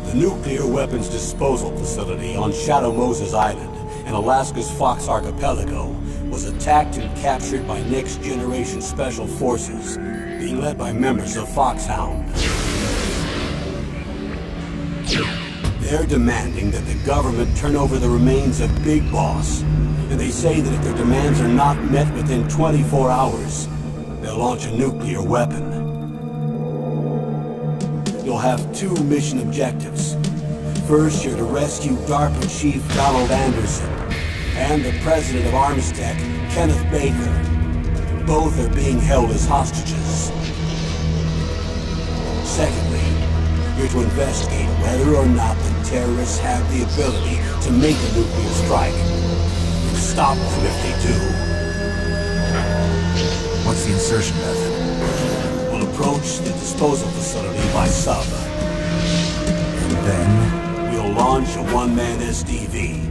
The nuclear weapons disposal facility on Shadow Moses Island in Alaska's Fox Archipelago was attacked and captured by next-generation special forces, being led by members of Foxhound. They're demanding that the government turn over the remains of Big Boss, and they say that if their demands are not met within 24 hours, they'll launch a nuclear weapon. You'll have two mission objectives. First, you're to rescue DARPA Chief Donald Anderson and the President of Armstech, Kenneth Baker. Both are being held as hostages. Secondly, you're to investigate whether or not the terrorists have the ability to make a nuclear strike and stop them if they do. What's the insertion method? We'll approach the disposal facility by sub. And then? We'll launch a one-man SDV.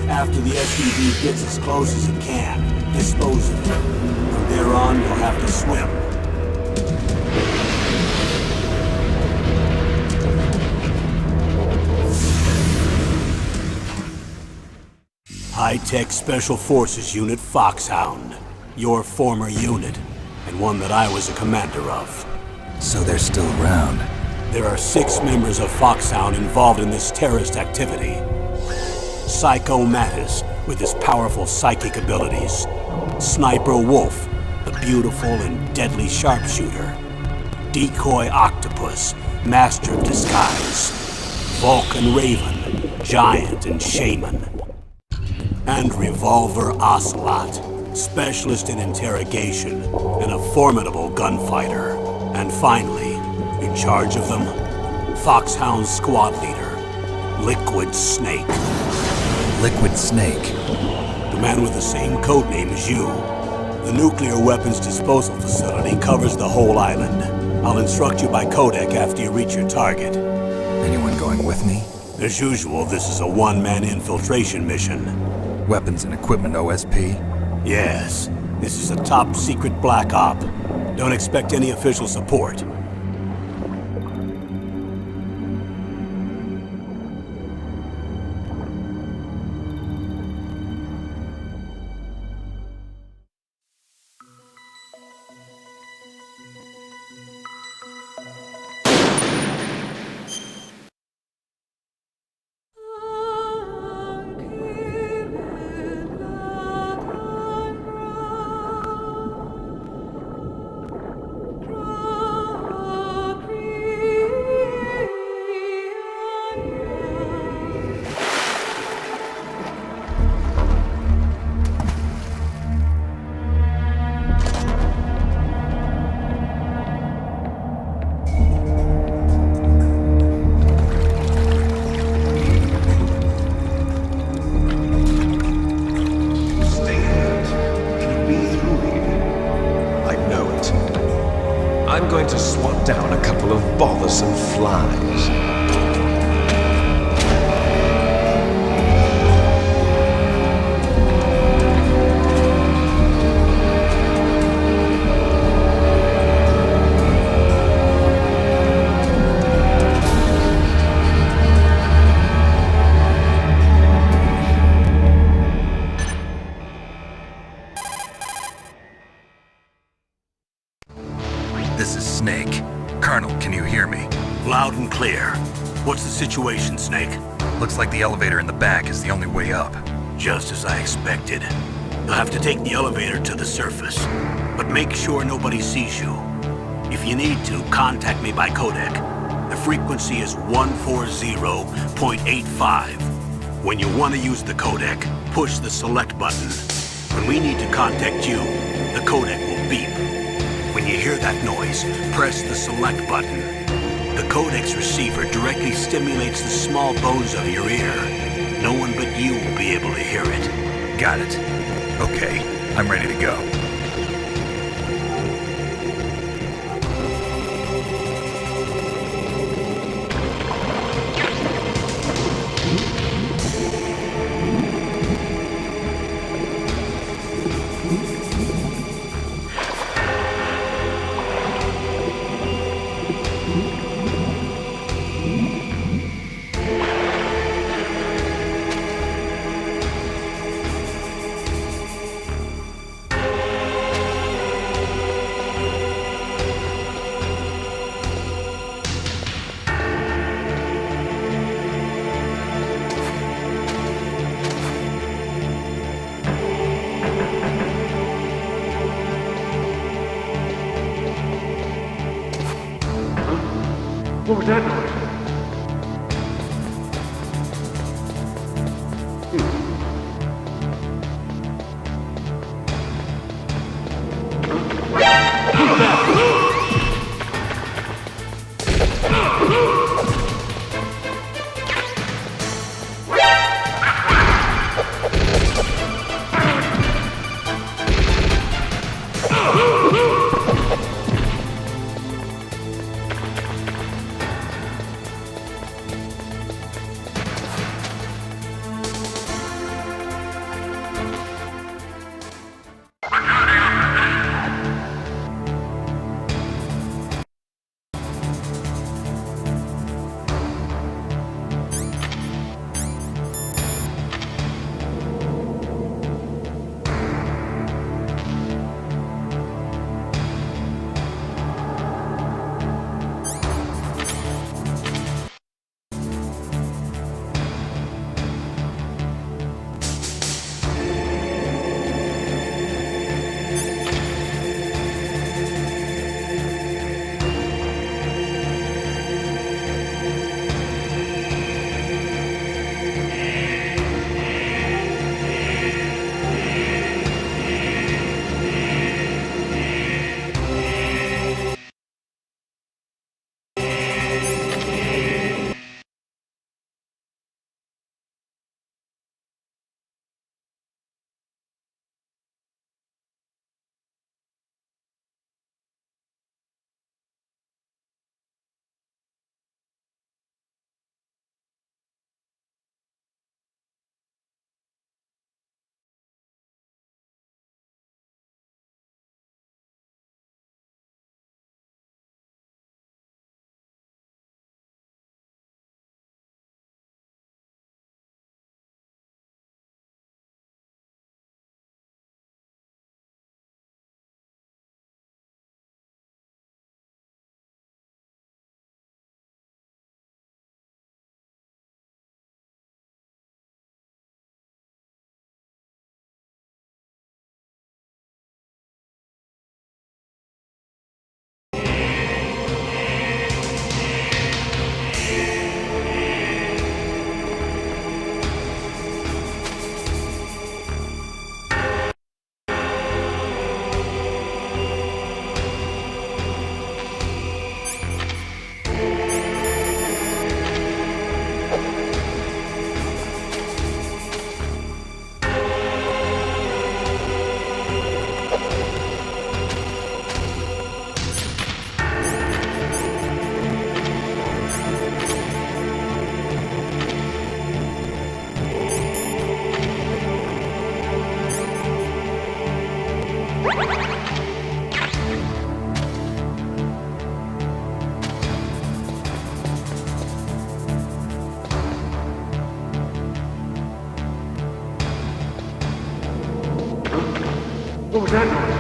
After the SDV gets as close as it can, dispose of it. From there on, you'll have to swim. High-Tech Special Forces Unit Foxhound. Your former unit, and one that I was a commander of. So they're still around. There are 6 members of Foxhound involved in this terrorist activity. Psycho Mattis, with his powerful psychic abilities. Sniper Wolf, the beautiful and deadly sharpshooter. Decoy Octopus, master of disguise. Vulcan Raven, giant and shaman. And Revolver Ocelot, specialist in interrogation and a formidable gunfighter. And finally, in charge of them, Foxhound's squad leader, Liquid Snake. Liquid Snake? The man with the same codename as you. The nuclear weapons disposal facility covers the whole island. I'll instruct you by codec after you reach your target. Anyone going with me? As usual, this is a one-man infiltration mission. Weapons and equipment OSP? Yes. This is a top-secret black op. Don't expect any official support. I'm going to swat down a couple of bothersome flies. This is Snake. Colonel, can you hear me? Loud and clear. What's the situation, Snake? Looks like the elevator in the back is the only way up. Just as I expected. You'll have to take the elevator to the surface, but make sure nobody sees you. If you need to, contact me by codec. The frequency is 140.85. When you want to use the codec, push the select button. When we need to contact you, the codec will beep. When you hear that noise, press the select button. The codec's receiver directly stimulates the small bones of your ear. No one but you will be able to hear it. Got it. Okay, I'm ready to go. What was that noise? What was that noise?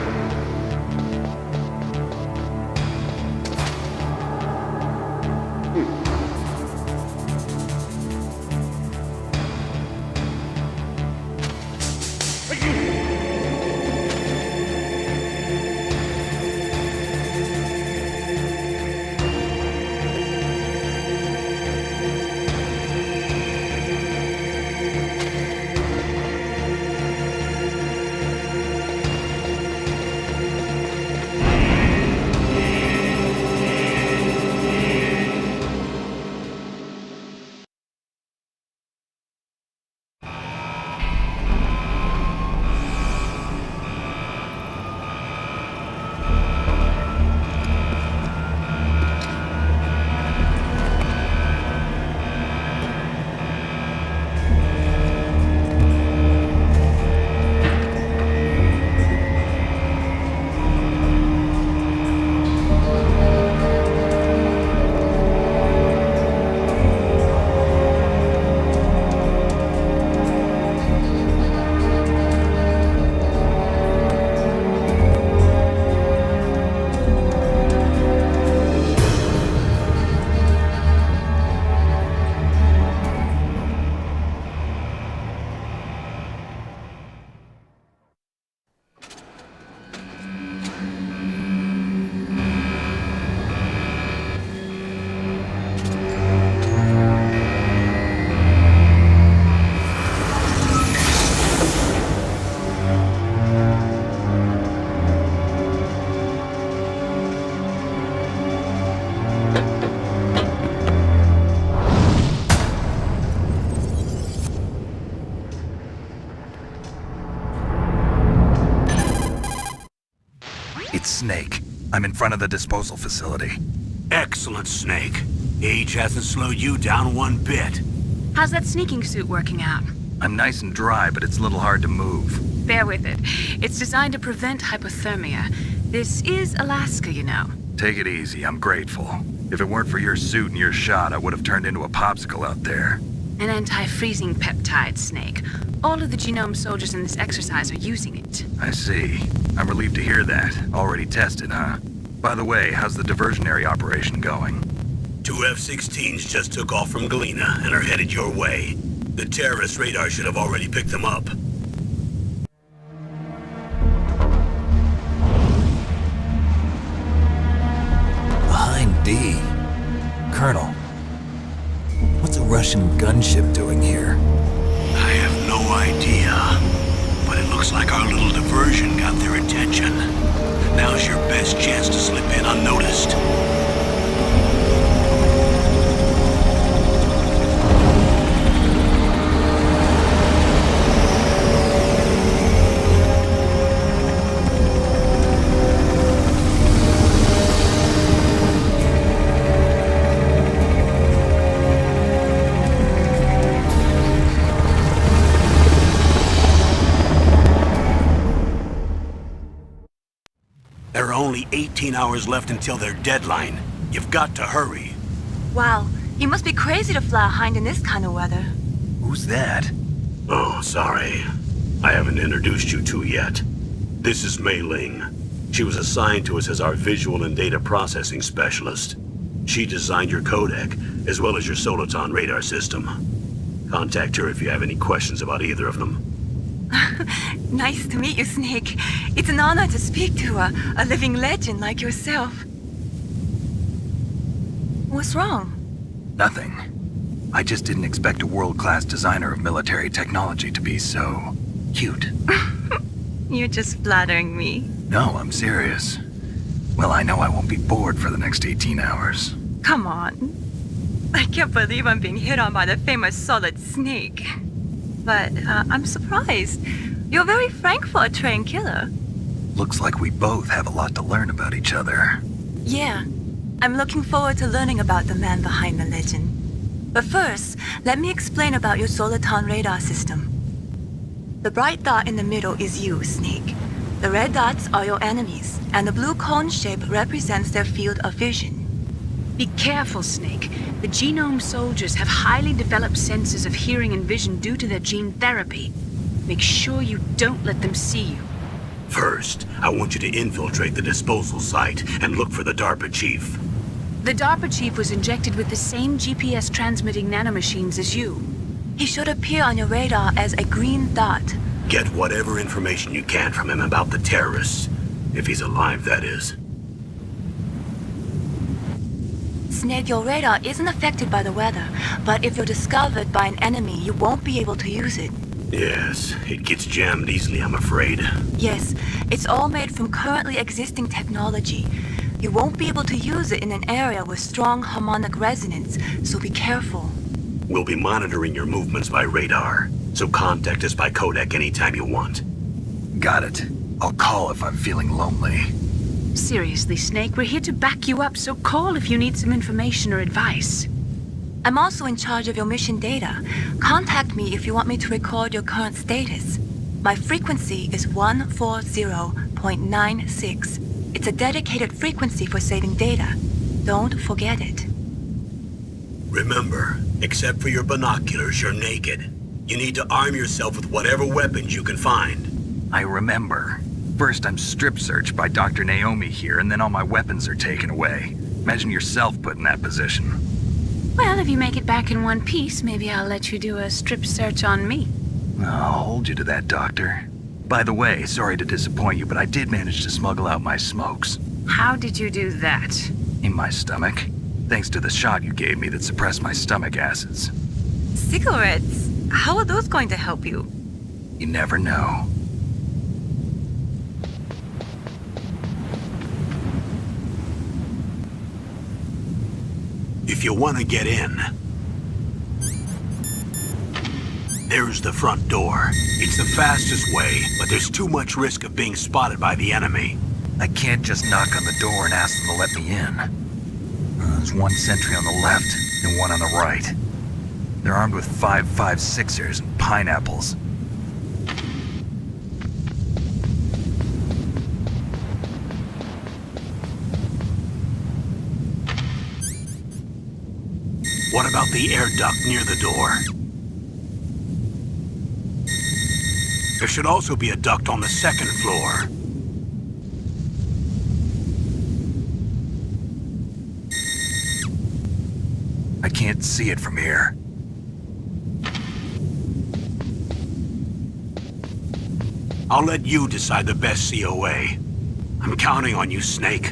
Snake. I'm in front of the disposal facility. Excellent, Snake. Age hasn't slowed you down one bit. How's that sneaking suit working out? I'm nice and dry, but it's a little hard to move. Bear with it. It's designed to prevent hypothermia. This is Alaska, you know. Take it easy, I'm grateful. If it weren't for your suit and your shot, I would have turned into a popsicle out there. An anti-freezing peptide, Snake. All of the genome soldiers in this exercise are using it. I see. I'm relieved to hear that. Already tested, huh? By the way, how's the diversionary operation going? 2 F-16s just took off from Galena and are headed your way. The terrorist radar should have already picked them up. Behind D. Colonel, what's a Russian gunship doing here? I have no idea, but it looks like our little diversion got their attention. Now's your best chance to slip in unnoticed. There are only 18 hours left until their deadline. You've got to hurry. Wow, you must be crazy to fly a hind in this kind of weather. Who's that? Oh, sorry. I haven't introduced you to yet. This is Mei Ling. She was assigned to us as our visual and data processing specialist. She designed your codec, as well as your Soliton radar system. Contact her if you have any questions about either of them. Nice to meet you, Snake. It's an honor to speak to a living legend like yourself. What's wrong? Nothing. I just didn't expect a world-class designer of military technology to be so cute. You're just flattering me. No, I'm serious. Well, I know I won't be bored for the next 18 hours. Come on. I can't believe I'm being hit on by the famous Solid Snake. But I'm surprised. You're very frank for a trained killer. Looks like we both have a lot to learn about each other. Yeah. I'm looking forward to learning about the man behind the legend. But first, let me explain about your Soliton radar system. The bright dot in the middle is you, Snake. The red dots are your enemies, and the blue cone shape represents their field of vision. Be careful, Snake. The genome soldiers have highly developed senses of hearing and vision due to their gene therapy. Make sure you don't let them see you. First, I want you to infiltrate the disposal site and look for the DARPA chief. The DARPA chief was injected with the same GPS transmitting nanomachines as you. He should appear on your radar as a green dot. Get whatever information you can from him about the terrorists. If he's alive, that is. Snake, your radar isn't affected by the weather, but if you're discovered by an enemy, you won't be able to use it. Yes, it gets jammed easily, I'm afraid. Yes, it's all made from currently existing technology. You won't be able to use it in an area with strong harmonic resonance, so be careful. We'll be monitoring your movements by radar, so contact us by codec anytime you want. Got it. I'll call if I'm feeling lonely. Seriously, Snake, we're here to back you up, so call if you need some information or advice. I'm also in charge of your mission data. Contact me if you want me to record your current status. My frequency is 140.96. It's a dedicated frequency for saving data. Don't forget it. Remember, except for your binoculars, you're naked. You need to arm yourself with whatever weapons you can find. I remember. First I'm strip searched by Dr. Naomi here, and then all my weapons are taken away. Imagine yourself put in that position. Well, if you make it back in one piece, maybe I'll let you do a strip search on me. I'll hold you to that, Doctor. By the way, sorry to disappoint you, but I did manage to smuggle out my smokes. How did you do that? In my stomach. Thanks to the shot you gave me that suppressed my stomach acids. Cigarettes? How are those going to help you? You never know. If you want to get in, there's the front door. It's the fastest way, but there's too much risk of being spotted by the enemy. I can't just knock on the door and ask them to let me in. There's one sentry on the left and one on the right. They're armed with 5.56ers and pineapples. What about the air duct near the door? There should also be a duct on the second floor. I can't see it from here. I'll let you decide the best COA. I'm counting on you, Snake.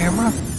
camera?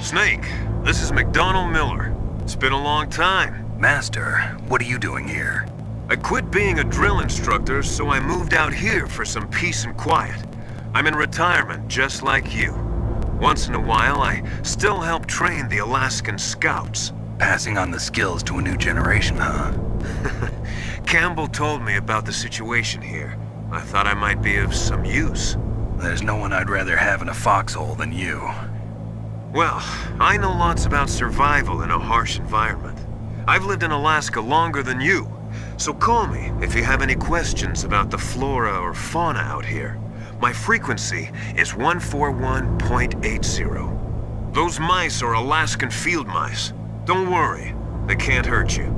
Snake, this is McDonald Miller. It's been a long time. Master, what are you doing here? I quit being a drill instructor, so I moved out here for some peace and quiet. I'm in retirement, just like you. Once in a while, I still help train the Alaskan Scouts. Passing on the skills to a new generation, huh? Campbell told me about the situation here. I thought I might be of some use. There's no one I'd rather have in a foxhole than you. Well, I know lots about survival in a harsh environment. I've lived in Alaska longer than you, so call me if you have any questions about the flora or fauna out here. My frequency is 141.80. Those mice are Alaskan field mice. Don't worry, they can't hurt you.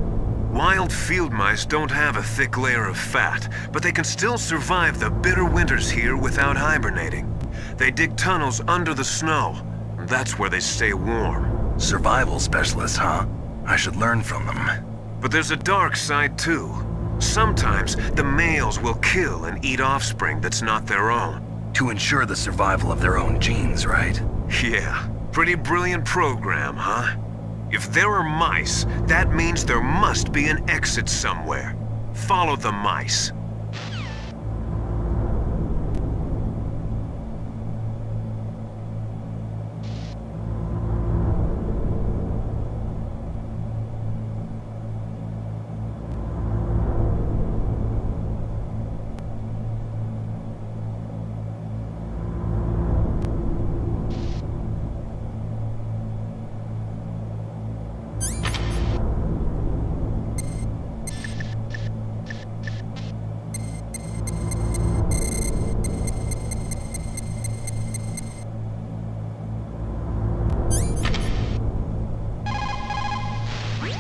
Wild field mice don't have a thick layer of fat, but they can still survive the bitter winters here without hibernating. They dig tunnels under the snow. That's where they stay warm. Survival specialists, huh? I should learn from them. But there's a dark side too. Sometimes the males will kill and eat offspring that's not their own. To ensure the survival of their own genes, right? Yeah, pretty brilliant program, huh? If there are mice, that means there must be an exit somewhere. Follow the mice.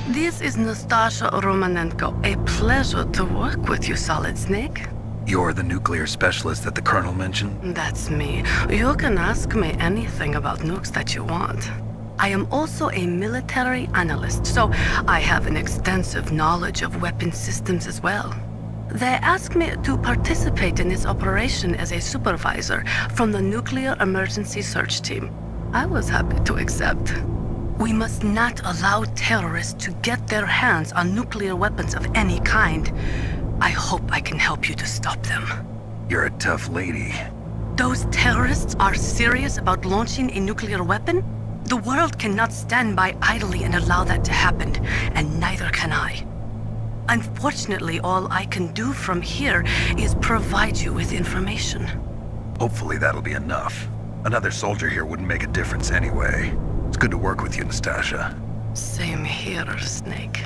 This is Nastasha Romanenko. A pleasure to work with you, Solid Snake. You're the nuclear specialist that the Colonel mentioned? That's me. You can ask me anything about nukes that you want. I am also a military analyst, so I have an extensive knowledge of weapon systems as well. They asked me to participate in this operation as a supervisor from the Nuclear Emergency Search Team. I was happy to accept. We must not allow terrorists to get their hands on nuclear weapons of any kind. I hope I can help you to stop them. You're a tough lady. Those terrorists are serious about launching a nuclear weapon? The world cannot stand by idly and allow that to happen, and neither can I. Unfortunately, all I can do from here is provide you with information. Hopefully that'll be enough. Another soldier here wouldn't make a difference anyway. It's good to work with you, Nastasha. Same here, Snake.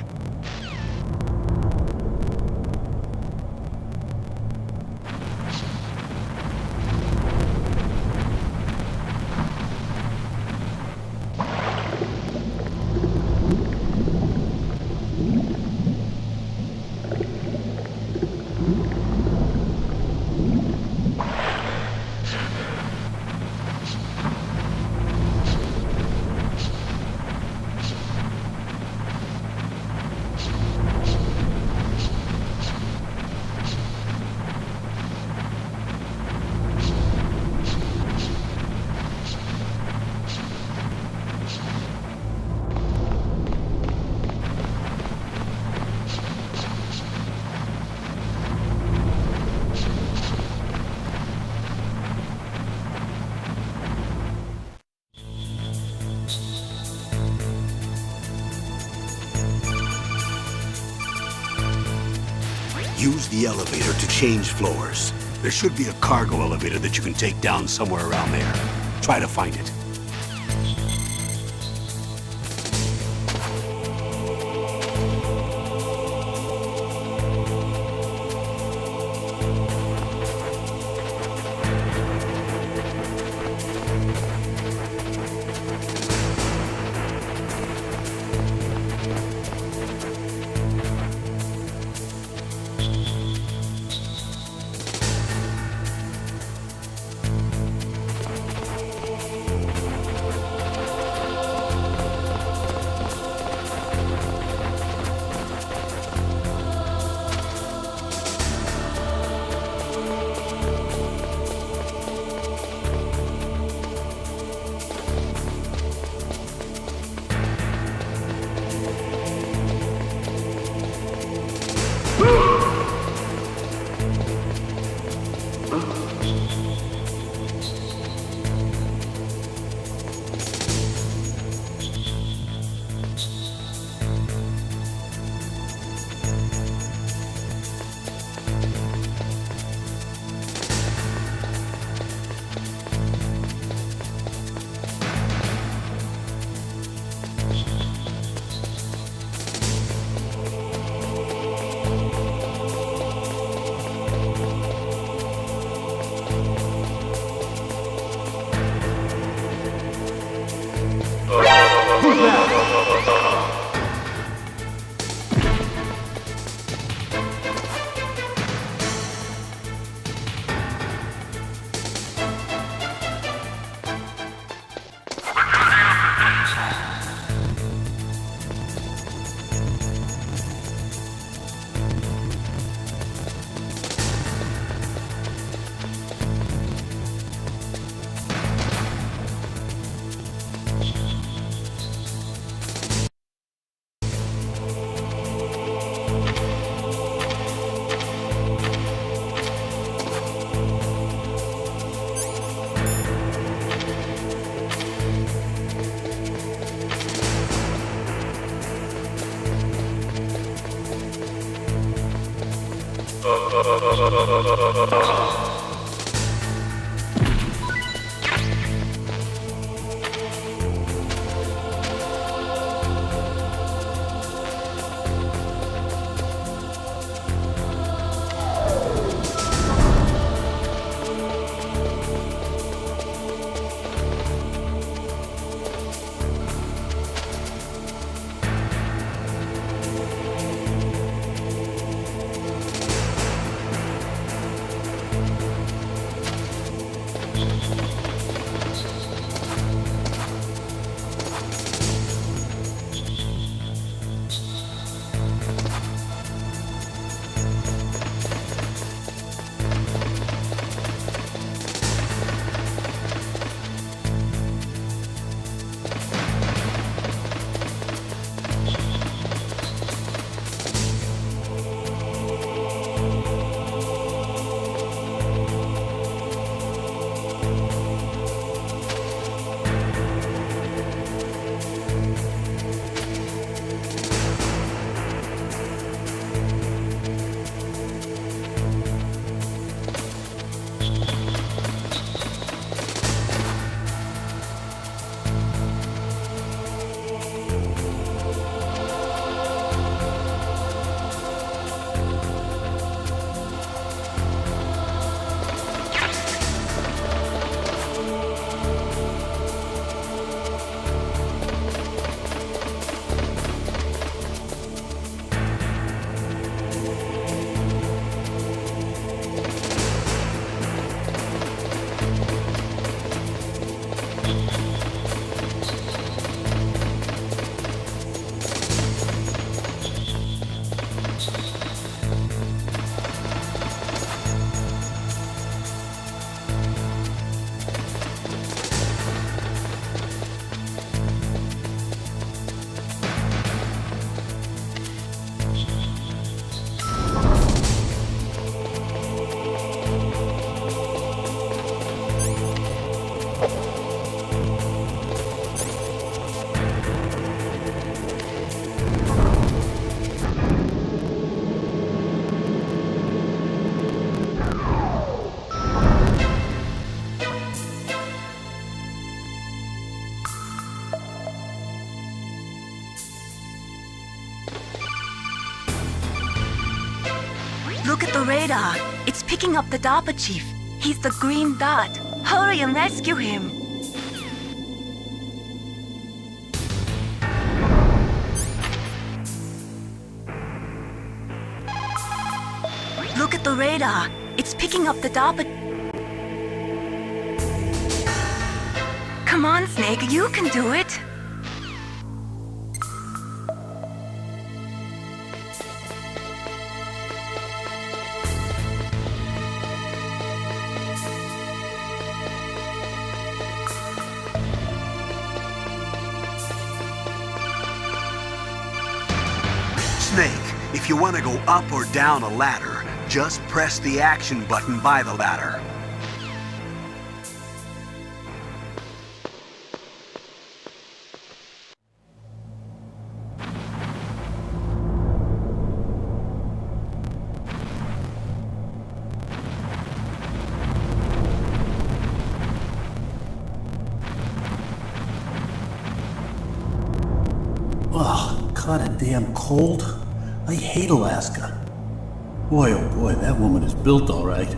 Use the elevator to change floors. There should be a cargo elevator that you can take down somewhere around there. Try to find it. Look at the radar. It's picking up the DARPA chief. He's the green dot. Hurry and rescue him. Look at the radar. It's picking up the DARPA... Come on, Snake, you can do it. Snake, if you want to go up or down a ladder, just press the action button by the ladder. Ugh, kinda damn cold. I hate Alaska. Boy, oh boy, that woman is built all right.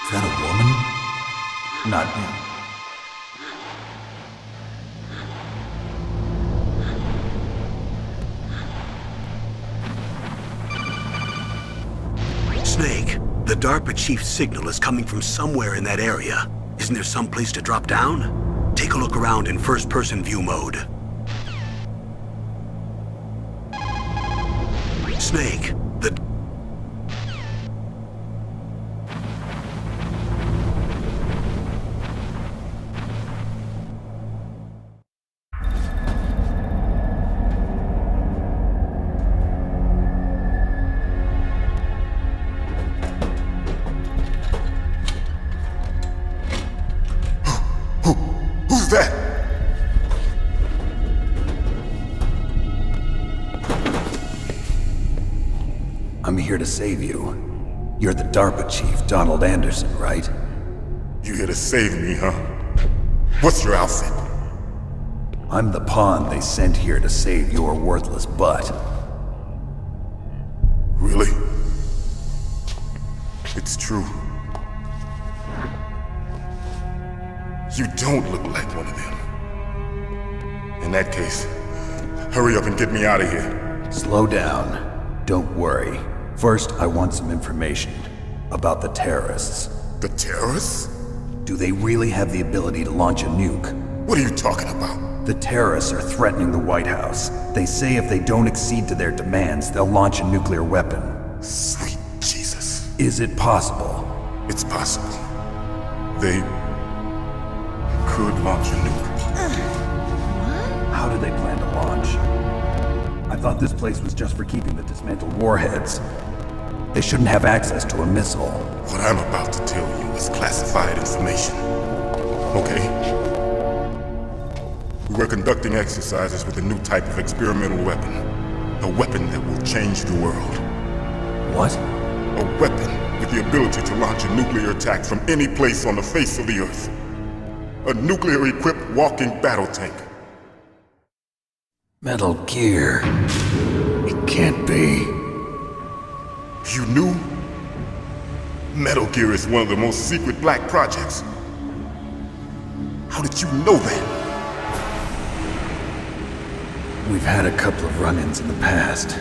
Is that a woman? Not him. DARPA chief's signal is coming from somewhere in that area. Isn't there some place to drop down? Take a look around in first-person view mode. Snake, the... Who's that? I'm here to save you. You're the DARPA chief, Donald Anderson, right? You here to save me, huh? What's your outfit? I'm the pawn they sent here to save your worthless butt. Really? It's true. You don't look like one of them. In that case, hurry up and get me out of here. Slow down. Don't worry. First, I want some information about the terrorists. The terrorists? Do they really have the ability to launch a nuke? What are you talking about? The terrorists are threatening the White House. They say if they don't accede to their demands, they'll launch a nuclear weapon. Sweet Jesus. Is it possible? It's possible. They could launch a nuke. How do they plan to launch? I thought this place was just for keeping the dismantled warheads. They shouldn't have access to a missile. What I'm about to tell you is classified information. Okay? We were conducting exercises with a new type of experimental weapon. A weapon that will change the world. What? A weapon with the ability to launch a nuclear attack from any place on the face of the Earth. A nuclear-equipped walking battle tank. Metal Gear. It can't be. You knew? Metal Gear is one of the most secret black projects. How did you know that? We've had a couple of run-ins in the past.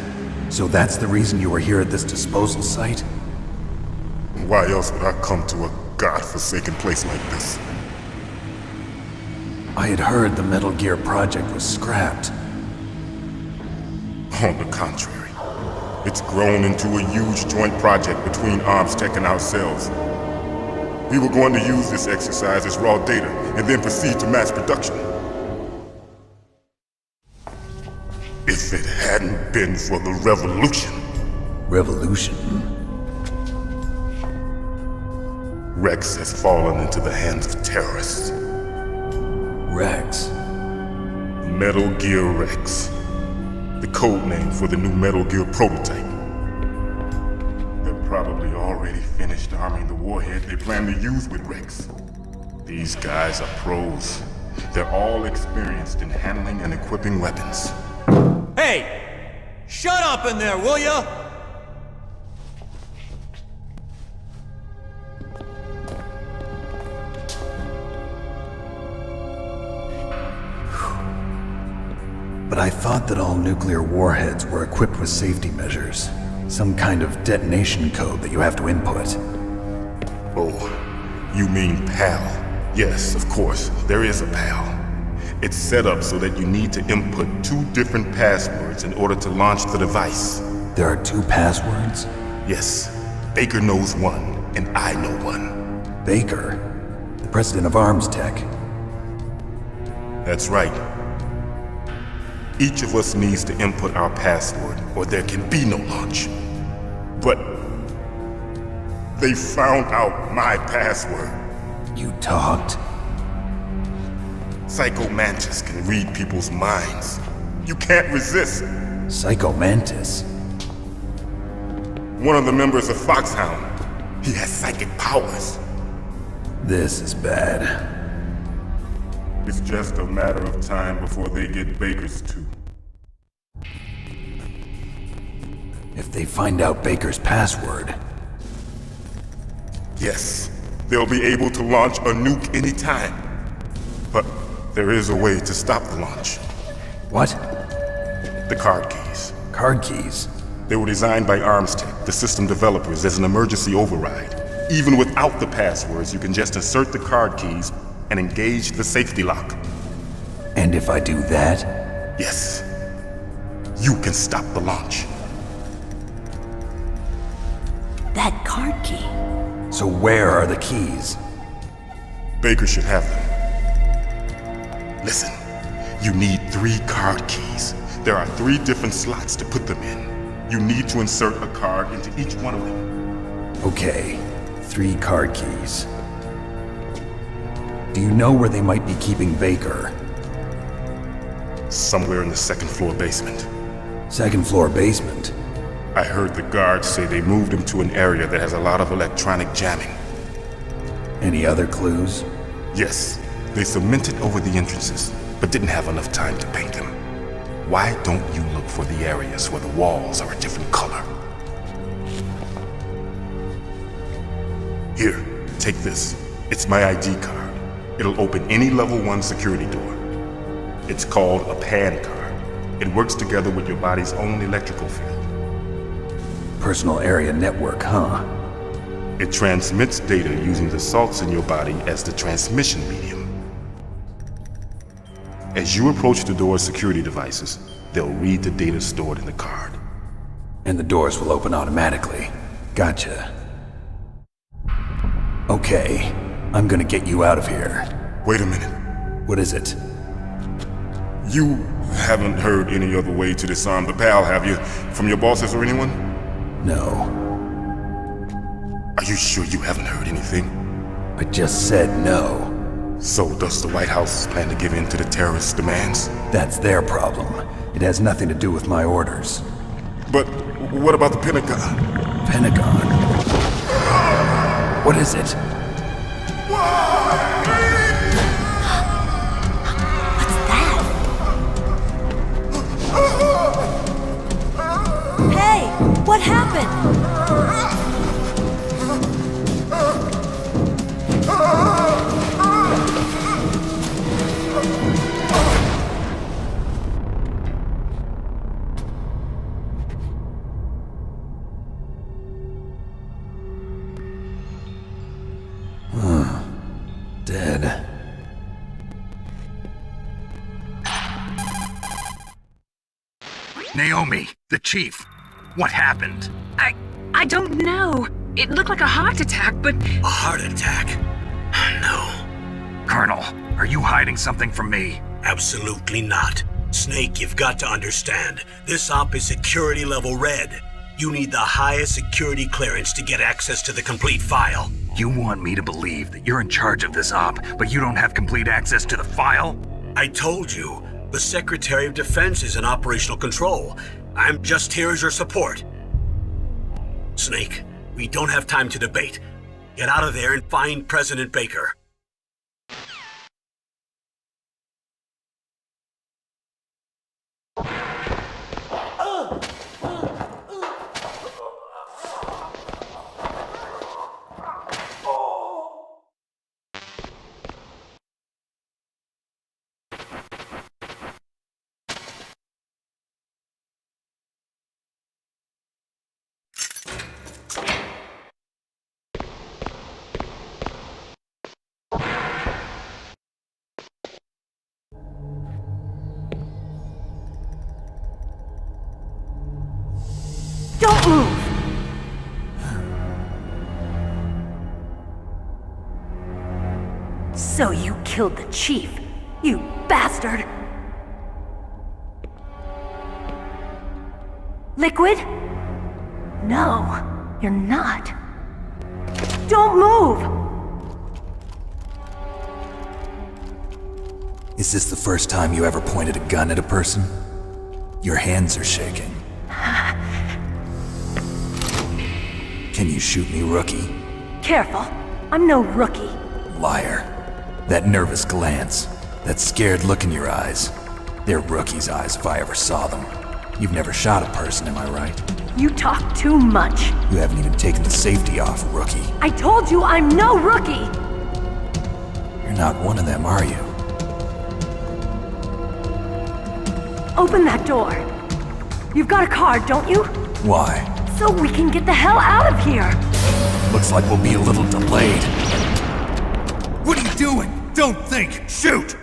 So that's the reason you were here at this disposal site? Why else would I come to a godforsaken place like this? I had heard the Metal Gear project was scrapped. On the contrary, it's grown into a huge joint project between Arms Tech and ourselves. We were going to use this exercise as raw data and then proceed to mass production. If it hadn't been for the revolution. Revolution? Rex has fallen into the hands of terrorists. Rex? Metal Gear Rex. The code name for the new Metal Gear prototype. They're probably already finished arming the warhead they plan to use with Rex. These guys are pros. They're all experienced in handling and equipping weapons. Hey! Shut up in there, will ya? But I thought that all nuclear warheads were equipped with safety measures. Some kind of detonation code that you have to input. Oh, you mean PAL? Yes, of course, there is a PAL. It's set up so that you need to input 2 different passwords in order to launch the device. There are 2 passwords? Yes, Baker knows one, and I know one. Baker? The president of Arms Tech? That's right. Each of us needs to input our password, or there can be no launch. But they found out my password. You talked? Psycho Mantis can read people's minds. You can't resist. Psycho Mantis? One of the members of Foxhound. He has psychic powers. This is bad. It's just a matter of time before they get Baker's too. If they find out Baker's password... Yes, they'll be able to launch a nuke anytime. But there is a way to stop the launch. What? The card keys. Card keys? They were designed by ArmsTech, the system developers, as an emergency override. Even without the passwords, you can just insert the card keys and engage the safety lock. And if I do that? Yes. You can stop the launch. That card key. So where are the keys? Baker should have them. Listen, you need 3 card keys. There are 3 different slots to put them in. You need to insert a card into each one of them. Okay, 3 card keys. Do you know where they might be keeping Baker? Somewhere in the 2nd floor basement. 2nd floor basement? I heard the guards say they moved him to an area that has a lot of electronic jamming. Any other clues? Yes, they cemented over the entrances, but didn't have enough time to paint them. Why don't you look for the areas where the walls are a different color? Here, take this. It's my ID card. It'll open any level 1 security door. It's called a PAN card. It works together with your body's own electrical field. Personal area network, huh? It transmits data using the salts in your body as the transmission medium. As you approach the door's security devices, they'll read the data stored in the card. And the doors will open automatically. Gotcha. Okay, I'm gonna get you out of here. Wait a minute. What is it? You haven't heard any other way to disarm the PAL, have you? From your bosses or anyone? No. Are you sure you haven't heard anything? I just said no. So does the White House plan to give in to the terrorists' demands? That's their problem. It has nothing to do with my orders. But what about the Pentagon? Pentagon? What is it? Hey, what happened? Dead. Naomi, the chief. What happened? I don't know. It looked like a heart attack, but... A heart attack? No. Colonel, are you hiding something from me? Absolutely not. Snake, you've got to understand. This op is security level red. You need the highest security clearance to get access to the complete file. You want me to believe that you're in charge of this op, but you don't have complete access to the file? I told you, the Secretary of Defense is in operational control. I'm just here as your support. Snake, we don't have time to debate. Get out of there and find President Baker. Don't move! So you killed the chief, you bastard! Liquid? No, you're not. Don't move! Is this the first time you ever pointed a gun at a person? Your hands are shaking. Can you shoot me, rookie? Careful, I'm no rookie. Liar. That nervous glance, that scared look in your eyes. They're rookie's eyes if I ever saw them. You've never shot a person, am I right? You talk too much. You haven't even taken the safety off, rookie. I told you I'm no rookie! You're not one of them, are you? Open that door. You've got a card, don't you? Why? So we can get the hell out of here! Looks like we'll be a little delayed. What are you doing? Don't think! Shoot!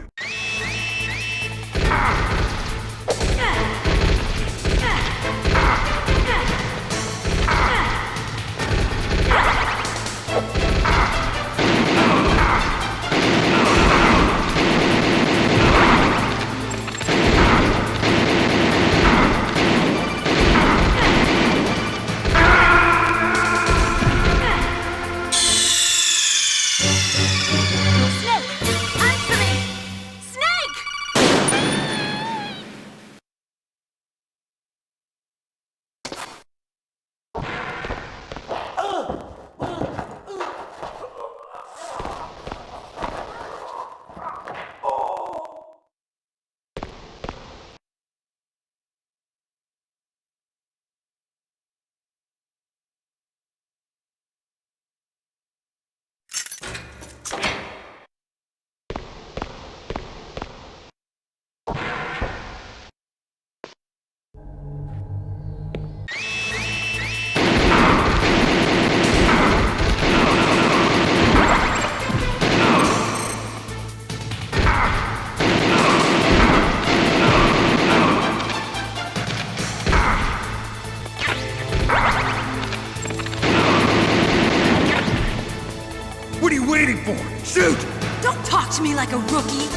What are you waiting for? Shoot! Don't talk to me like a rookie!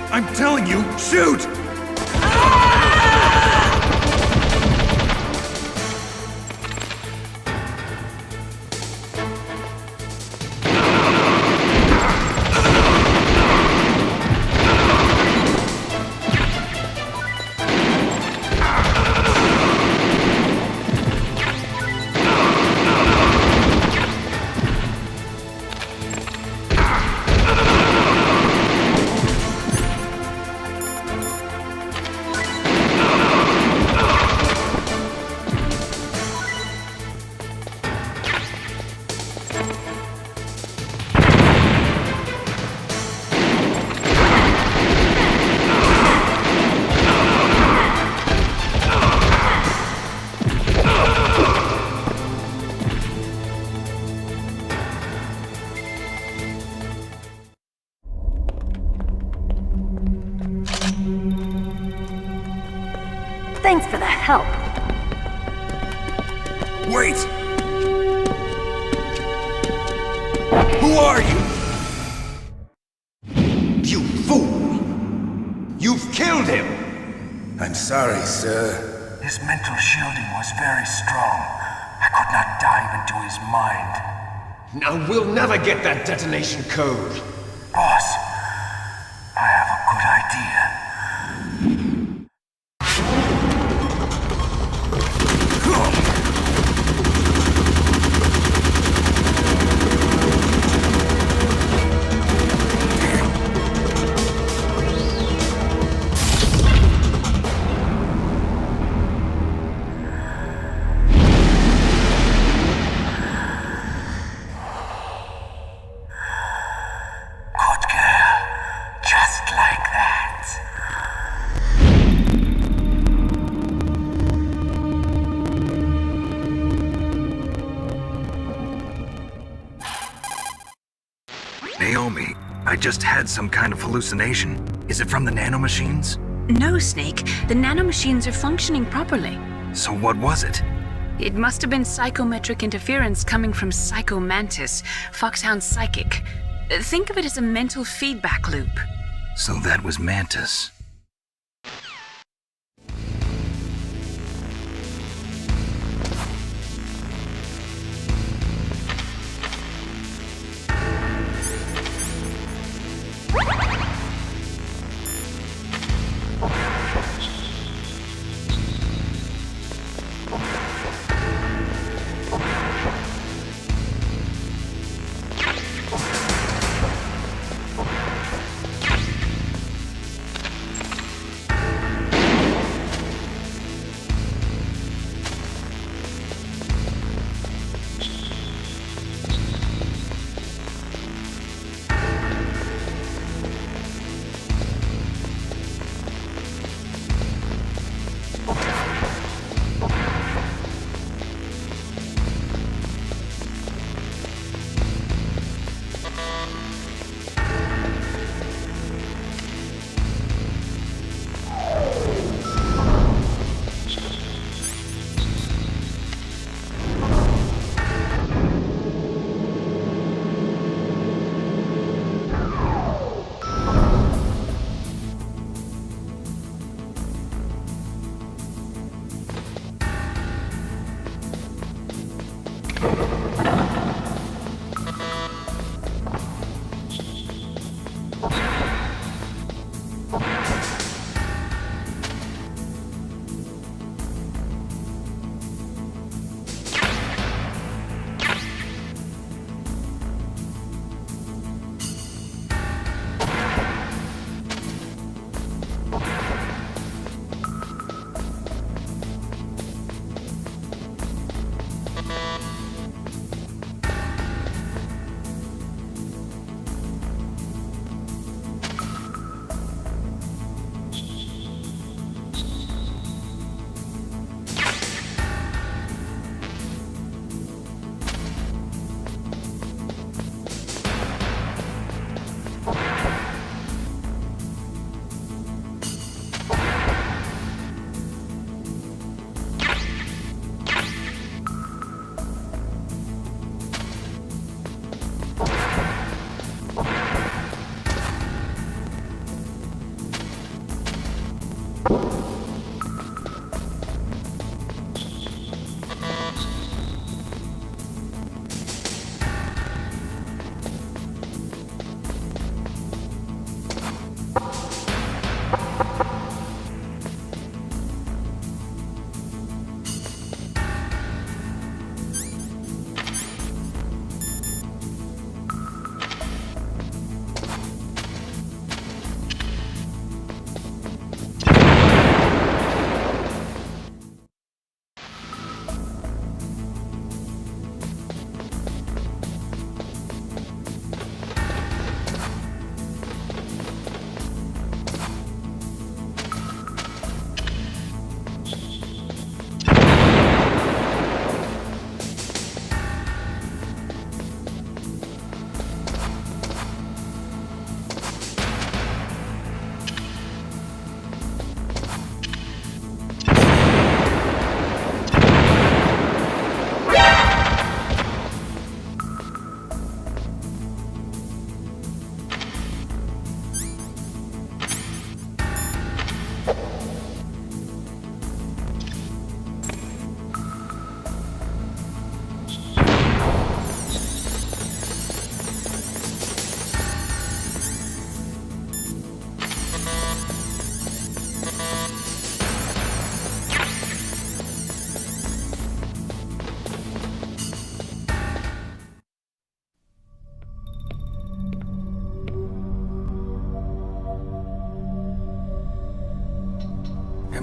I'm telling you, shoot! Thanks for the help. Wait! Who are you? You fool! You've killed him! I'm sorry, sir. His mental shielding was very strong. I could not dive into his mind. Now we'll never get that detonation code. Boss, I have a good idea. Naomi, I just had some kind of hallucination. Is it from the nanomachines? No, Snake. The nanomachines are functioning properly. So what was it? It must have been psychometric interference coming from Psycho Mantis, Foxhound's psychic. Think of it as a mental feedback loop. So that was Mantis.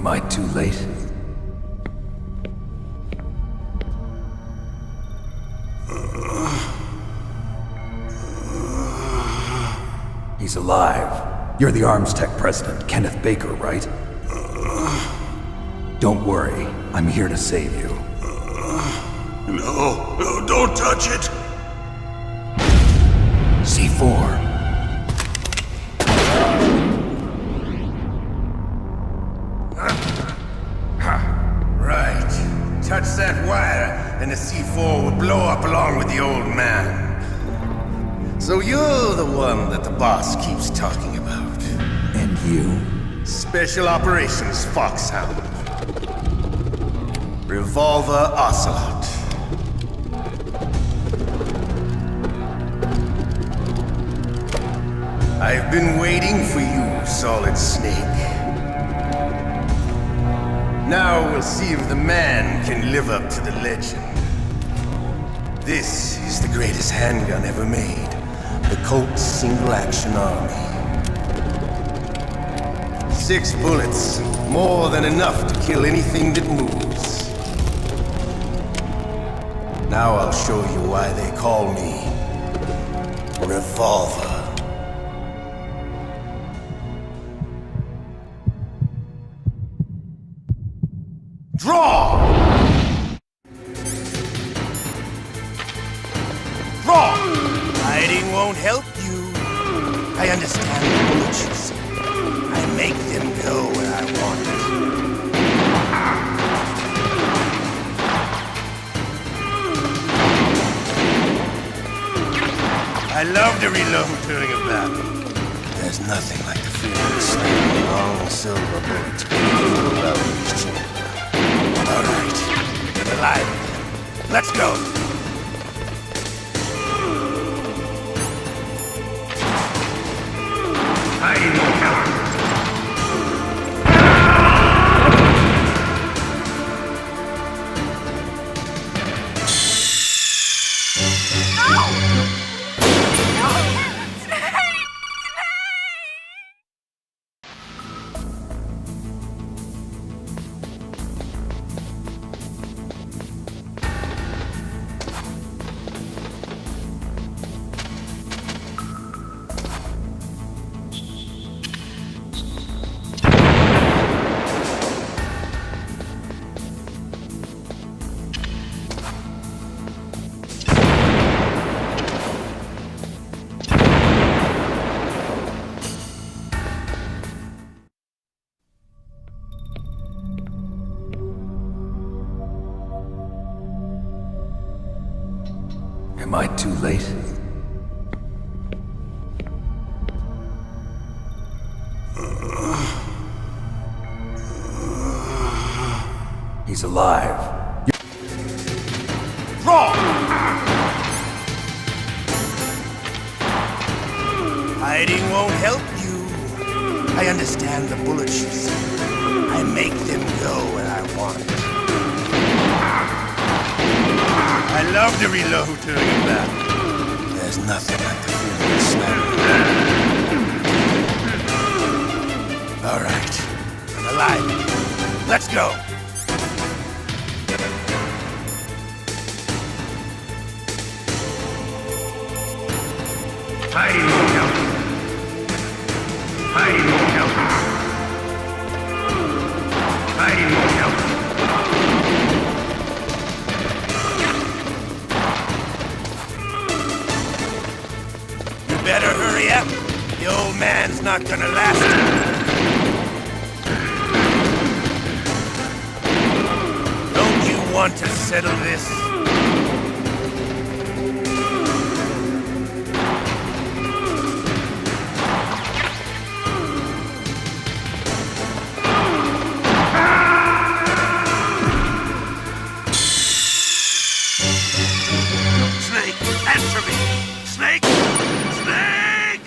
Am I too late? He's alive. You're the Arms Tech president, Kenneth Baker, right? Don't worry, I'm here to save you. No, don't touch it! C4. Right. Touch that wire, and the C4 will blow up along with the old man. So you're the one that the boss keeps talking about. And you? Special Operations Foxhound. Revolver Ocelot. I've been waiting for you, Solid Snake. Now we'll see if the man can live up to the legend. This is the greatest handgun ever made. The Colt Single Action Army. 6 bullets, more than enough to kill anything that moves. Now I'll show you why they call me Revolver. Draw! Draw! Hiding won't help you. I understand the bullets you see. I make them go where I want. I love to reload during a battle. There's nothing like the feeling of slinging long silver bullets through a lover's chamber. All right, alive. Let's go. Hiding won't help. Am I too late? He's alive. Draw! Hiding won't help you. I understand the bullets you see. I make them go where I want. I love to reload during a battle. There's nothing like the feeling of slamming. All right, I'm alive. Let's go. Hiding won't help. Hiding won't help. Hiding won't help. You better hurry up. The old man's not gonna last. Don't you want to settle this? Snake, answer me! Snake! Snake!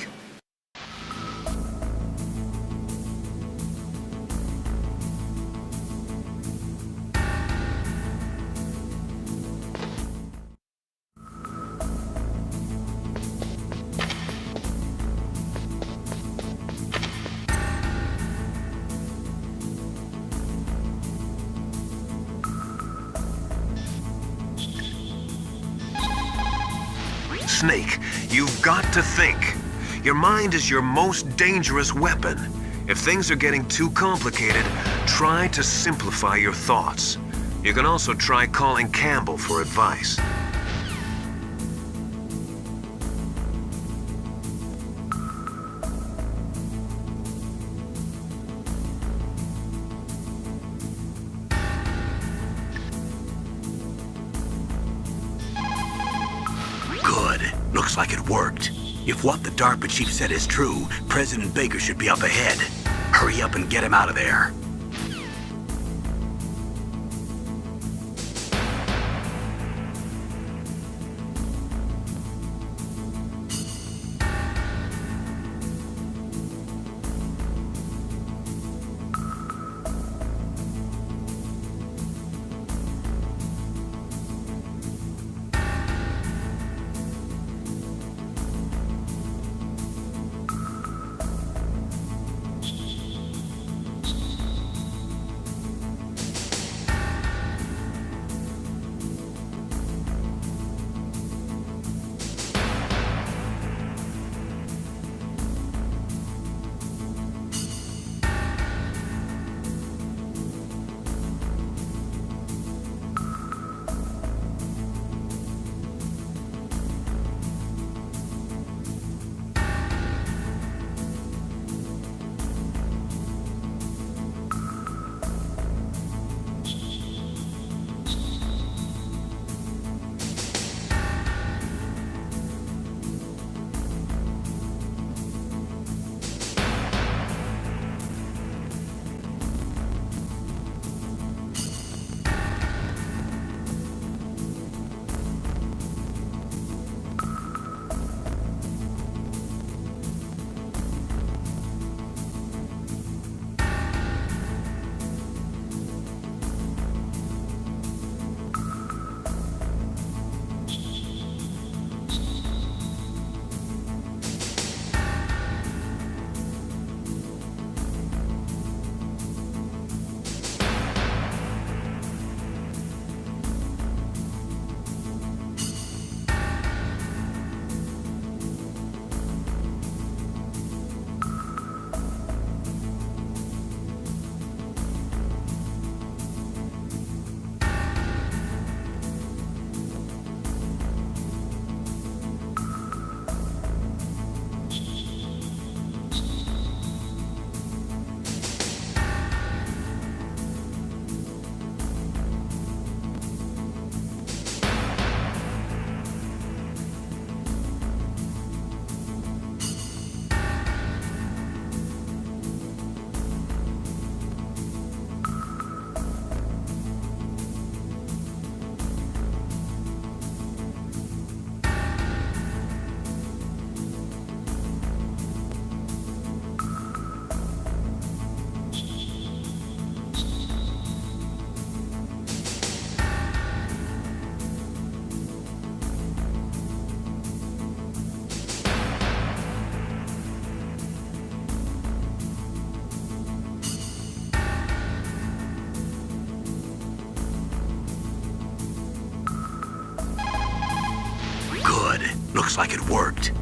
Snake, you've got to think. Your mind is your most dangerous weapon. If things are getting too complicated, try to simplify your thoughts. You can also try calling Campbell for advice. Good. Looks like it worked. If what the DARPA chief said is true, President Baker should be up ahead. Hurry up and get him out of there. Looks like it worked.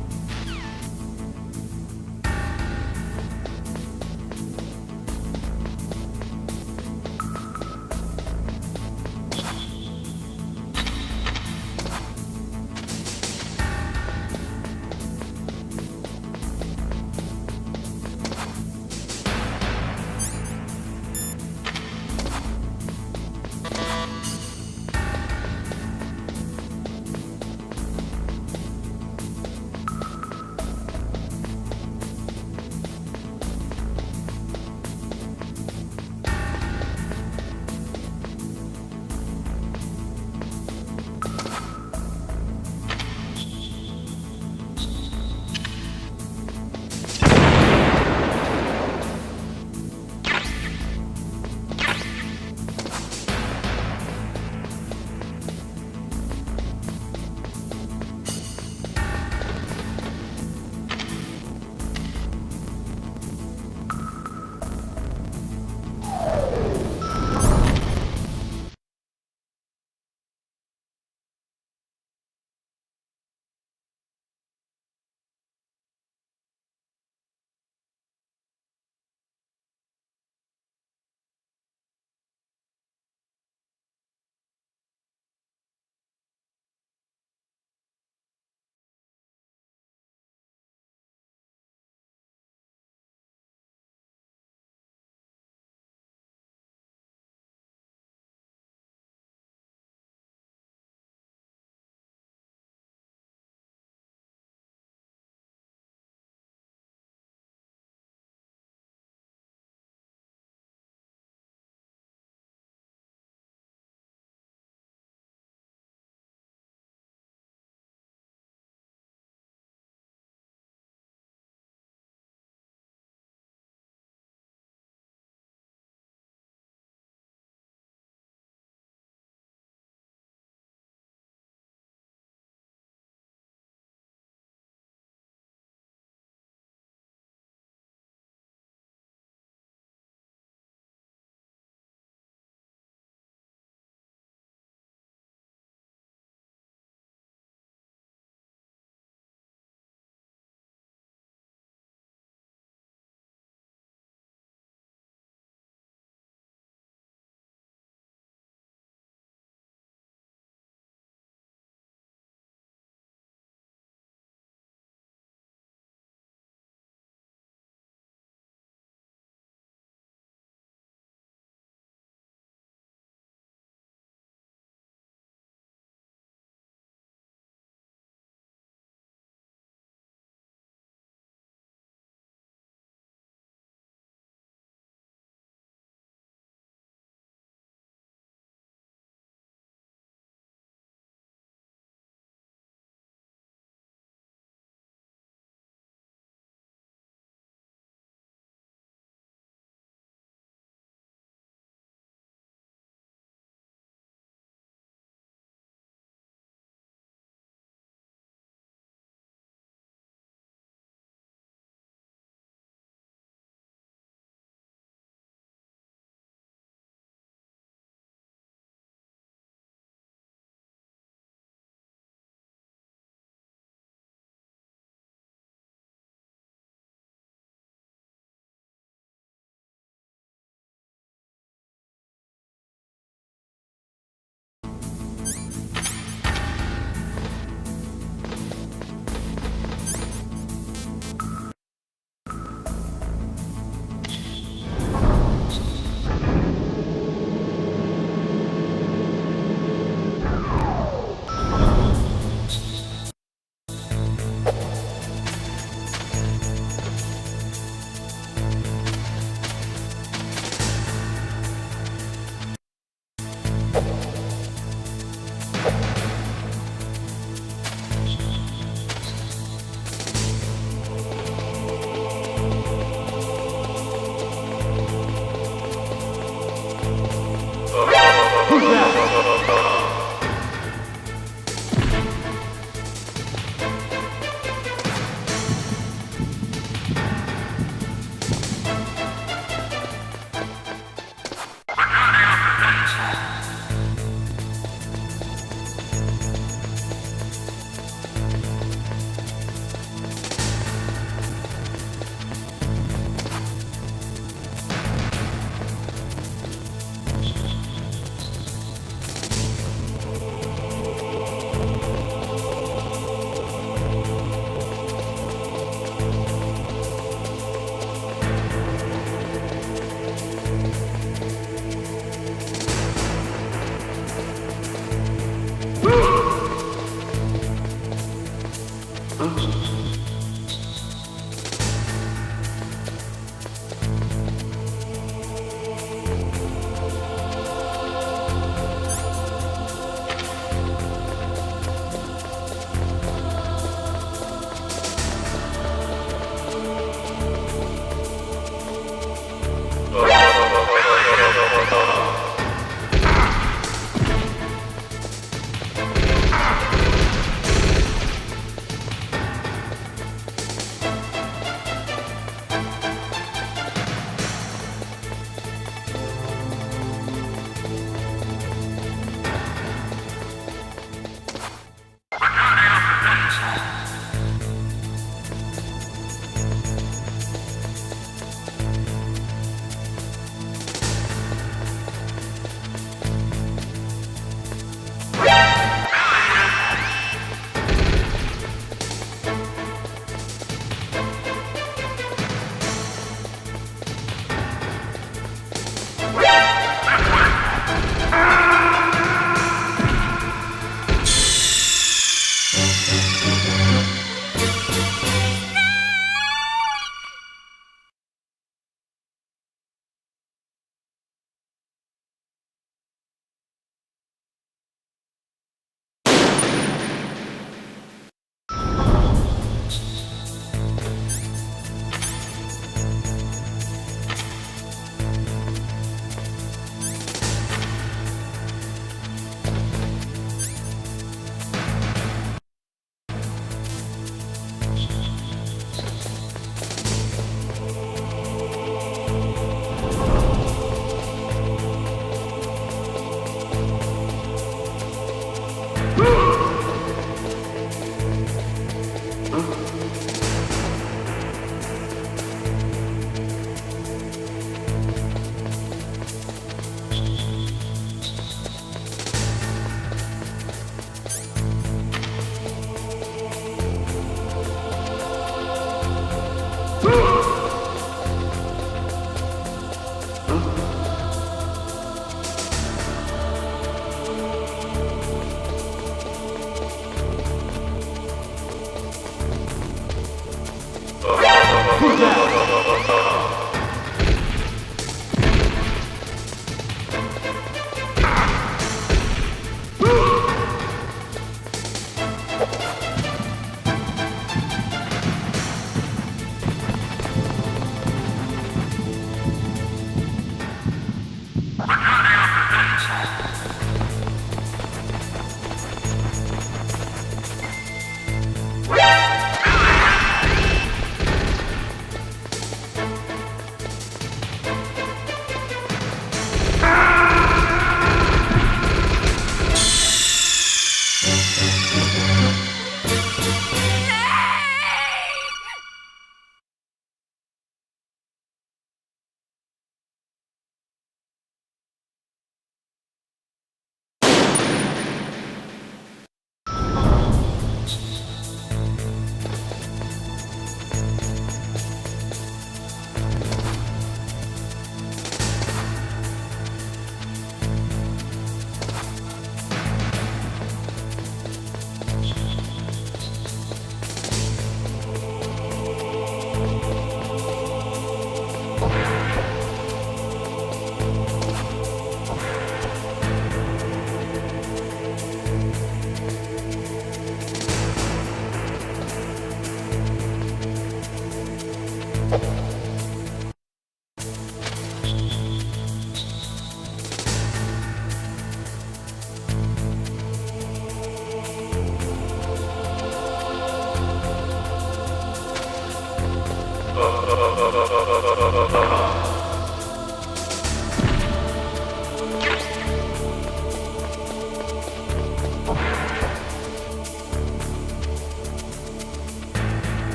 Who's that?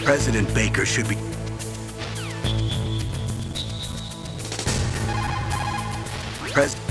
President Baker should be... President...